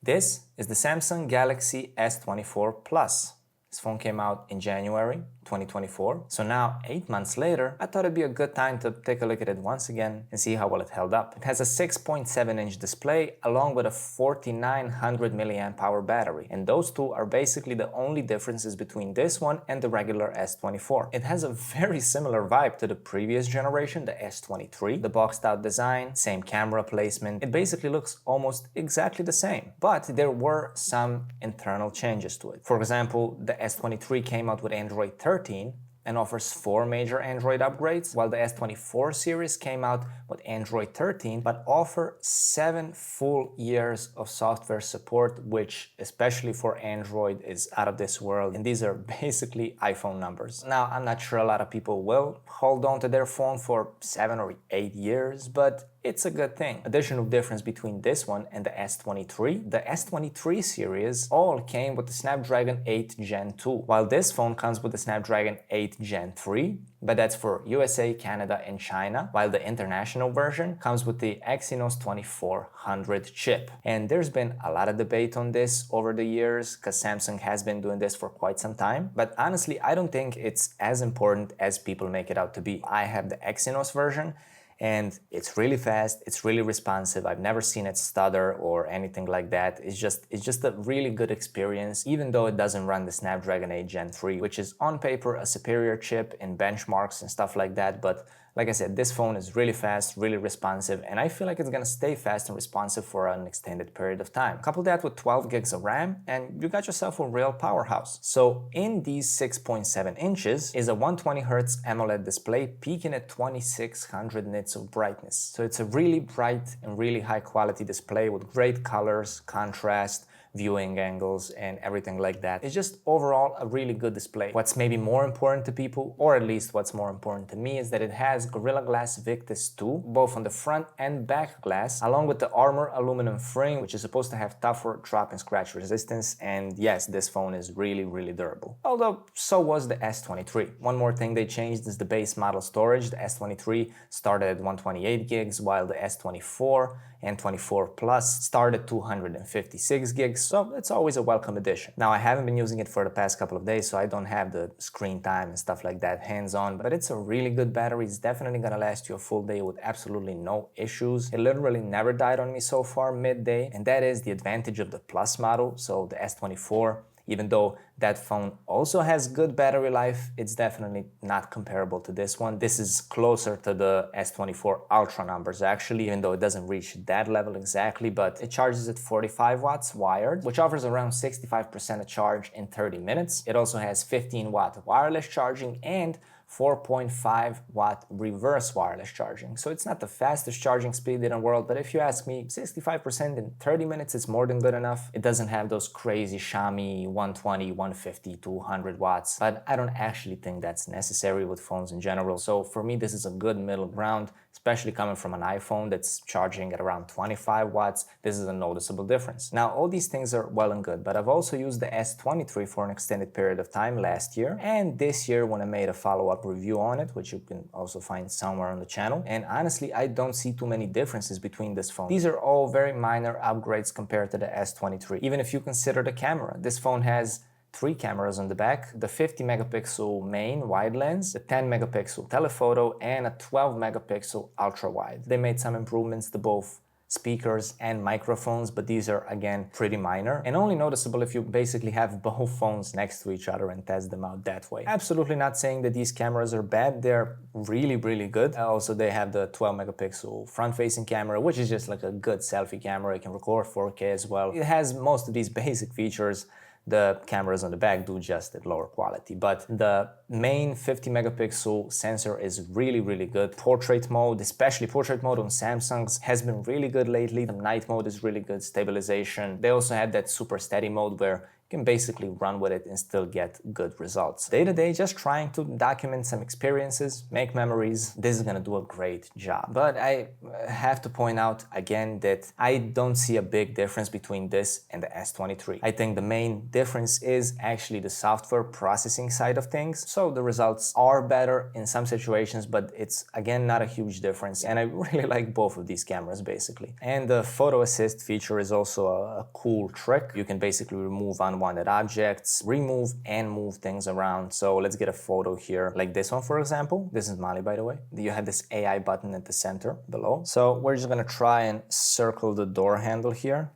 This is the Samsung Galaxy S24 Plus. This phone came out in January 2024, so now 8 months later, I thought it'd be a good time to take a look at it once again and see how well it held up. It has a 6.7-inch display along with a 4900 mAh battery, and those two are basically the only differences between this one and the regular S24. It has a very similar vibe to the previous generation, the S23, the boxed out design, same camera placement. It basically looks almost exactly the same, but there were some internal changes to it. For example, the S23 came out with Android 13 and offers 4 major Android upgrades, while the S24 series came out with Android 13 but offer 7 full years of software support, which especially for Android is out of this world, and these are basically iPhone numbers. Now, I'm not sure a lot of people will hold on to their phone for 7 or 8 years, but it's a good thing. Additional difference between this one and the S23, the S23 series all came with the Snapdragon 8 Gen 2, while this phone comes with the Snapdragon 8 Gen 3, but that's for USA, Canada, and China, while the international version comes with the Exynos 2400 chip. And there's been a lot of debate on this over the years, because Samsung has been doing this for quite some time, but honestly, I don't think it's as important as people make it out to be. I have the Exynos version, and it's really fast, it's really responsive. I've never seen it stutter or anything like that. It's just a really good experience, even though it doesn't run the Snapdragon 8 Gen 3, which is on paper a superior chip in benchmarks and stuff like that. But like I said, this phone is really fast, really responsive, and I feel like it's gonna stay fast and responsive for an extended period of time. Couple that with 12 gigs of RAM, and you got yourself a real powerhouse. So in these 6.7 inches is a 120Hz AMOLED display peaking at 2600 nits of brightness. So it's a really bright and really high quality display with great colors, contrast, viewing angles, and everything like that. It's just overall a really good display. What's maybe more important to people, or at least what's more important to me, is that it has Gorilla Glass Victus 2, both on the front and back glass, along with the Armor aluminum frame, which is supposed to have tougher drop and scratch resistance. And yes, this phone is really, really durable. Although, so was the S23. One more thing they changed is the base model storage. The S23 started at 128 gigs, while the S24 and 24 Plus started 256 gigs, so it's always a welcome addition. Now, I haven't been using it for the past couple of days, so I don't have the screen time and stuff like that hands-on, but it's a really good battery. It's definitely gonna last you a full day with absolutely no issues. It literally never died on me so far midday, and that is the advantage of the Plus model. So the S24, even though that phone also has good battery life, it's definitely not comparable to this one. This is closer to the S24 Ultra numbers actually, even though it doesn't reach that level exactly, but it charges at 45 watts wired, which offers around 65% of charge in 30 minutes. It also has 15-watt wireless charging and 4.5 watt reverse wireless charging. So it's not the fastest charging speed in the world, but if you ask me, 65% in 30 minutes is more than good enough. It doesn't have those crazy Xiaomi 120, 150, 200 watts, but I don't actually think that's necessary with phones in general. So for me, this is a good middle ground, especially coming from an iPhone that's charging at around 25 watts. This is a noticeable difference. Now, all these things are well and good, but I've also used the S23 for an extended period of time last year and this year when I made a follow-up review on it, which you can also find somewhere on the channel. And honestly, I don't see too many differences between this phone. These are all very minor upgrades compared to the S23. Even if you consider the camera, this phone has 3 cameras on the back, the 50 megapixel main wide lens, the 10 megapixel telephoto, and a 12 megapixel ultra wide. They made some improvements to both speakers and microphones, but these are again pretty minor and only noticeable if you basically have both phones next to each other and test them out that way. Absolutely not saying that these cameras are bad, they're really, really good. Also, they have the 12 megapixel front-facing camera, which is just like a good selfie camera. It can record 4K as well. It has most of these basic features. The cameras on the back do just at lower quality, but the main 50 megapixel sensor is really, really good. Portrait mode, especially portrait mode on Samsung's, has been really good lately. The night mode is really good, stabilization. They also had that super steady mode where you can basically run with it and still get good results. Day to day, just trying to document some experiences, make memories, this is gonna do a great job. But I have to point out again that I don't see a big difference between this and the S23. I think the main difference is actually the software processing side of things. So the results are better in some situations, but it's again not a huge difference. And I really like both of these cameras basically. And the photo assist feature is also a cool trick. You can basically remove unwanted objects, remove and move things around. So let's get a photo here, like this one for example. This is Molly, by the way. You have this AI button at the center below. So we're just gonna try and circle the door handle here,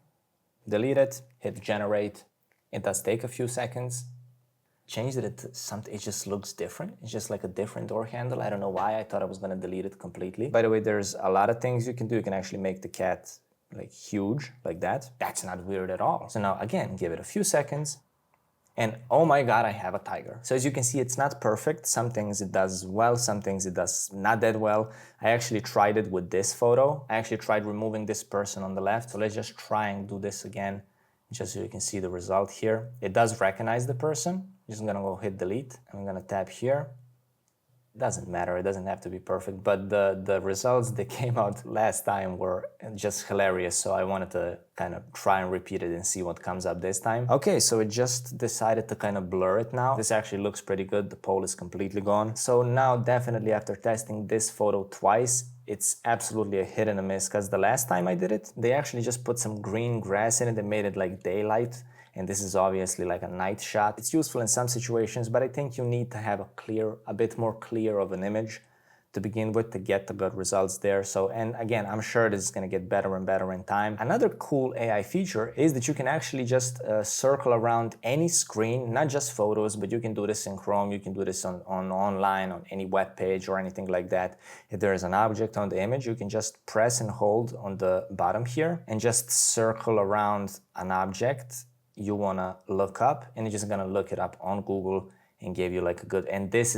delete it, hit generate. It does take a few seconds. Changed it to something, it just looks different. It's just like a different door handle. I don't know why, I thought I was gonna delete it completely. By the way, there's a lot of things you can do. You can actually make the cat like huge, like that. That's not weird at all. So now again, give it a few seconds. And oh my God, I have a tiger. So as you can see, it's not perfect. Some things it does well, some things it does not that well. I actually tried it with this photo. I actually tried removing this person on the left. So let's just try and do this again, just so you can see the result here. It does recognize the person. Just gonna go hit delete. I'm gonna tap here. Doesn't matter, it doesn't have to be perfect, but the results that came out last time were just hilarious, so I wanted to kind of try and repeat it and see what comes up this time. Okay, so it just decided to kind of blur it now. This actually looks pretty good, the pole is completely gone. So now definitely after testing this photo twice, it's absolutely a hit and a miss, because the last time I did it, they actually just put some green grass in it and made it like daylight. And this is obviously like a night shot. It's useful in some situations, but I think you need to have a bit more clear of an image to begin with to get the good results there. So, and again, I'm sure this is gonna get better and better in time. Another cool AI feature is that you can actually just circle around any screen, not just photos, but you can do this in Chrome, you can do this on online, on any web page or anything like that. If there is an object on the image, you can just press and hold on the bottom here and just circle around an object you want to look up, and you're just going to look it up on Google and give you like a good, and this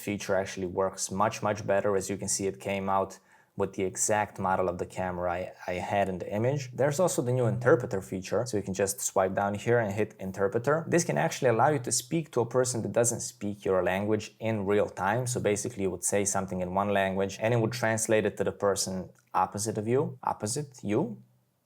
feature actually works much better. As you can see, it came out with the exact model of the camera I had in the image. There's also the new interpreter feature, so you can just swipe down here and hit interpreter. This can actually allow you to speak to a person that doesn't speak your language in real time. So basically you would say something in one language and it would translate it to the person opposite you,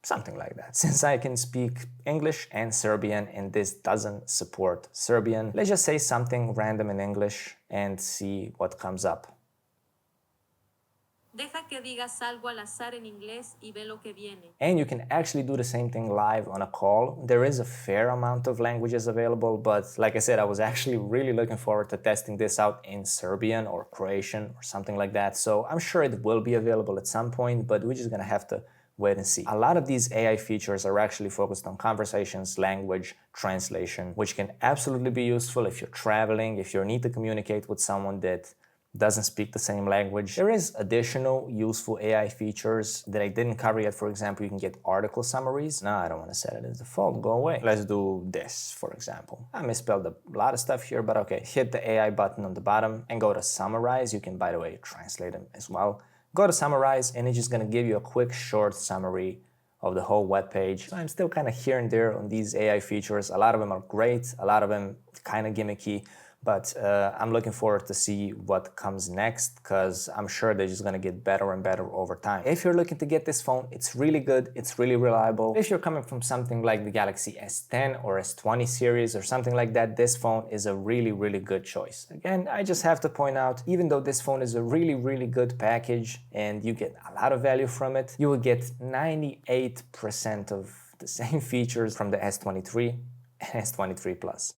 something like that. Since I can speak English and Serbian and this doesn't support Serbian, let's just say something random in English and see what comes up. Deja que digas algo al azar en inglés y ve lo que viene. And you can actually do the same thing live on a call. There is a fair amount of languages available, but like I said, I was actually really looking forward to testing this out in Serbian or Croatian or something like that. So I'm sure it will be available at some point, but we're just gonna have to wait and see. A lot of these AI features are actually focused on conversations, language, translation, which can absolutely be useful if you're traveling, if you need to communicate with someone that doesn't speak the same language. There is additional useful AI features that I didn't cover yet. For example, you can get article summaries. No, I don't want to set it as default, go away. Let's do this, for example. I misspelled a lot of stuff here, but okay. Hit the AI button on the bottom and go to summarize. You can, by the way, translate them as well. Go to summarize and it's just gonna give you a quick short summary of the whole web page. So I'm still kind of here and there on these AI features. A lot of them are great, a lot of them kind of gimmicky, but I'm looking forward to see what comes next, because I'm sure they're just gonna get better and better over time. If you're looking to get this phone, it's really good, it's really reliable. If you're coming from something like the Galaxy S10 or S20 series or something like that, this phone is a really good choice. Again, I just have to point out, even though this phone is a really good package and you get a lot of value from it, you will get 98% of the same features from the S23 and S23 Plus.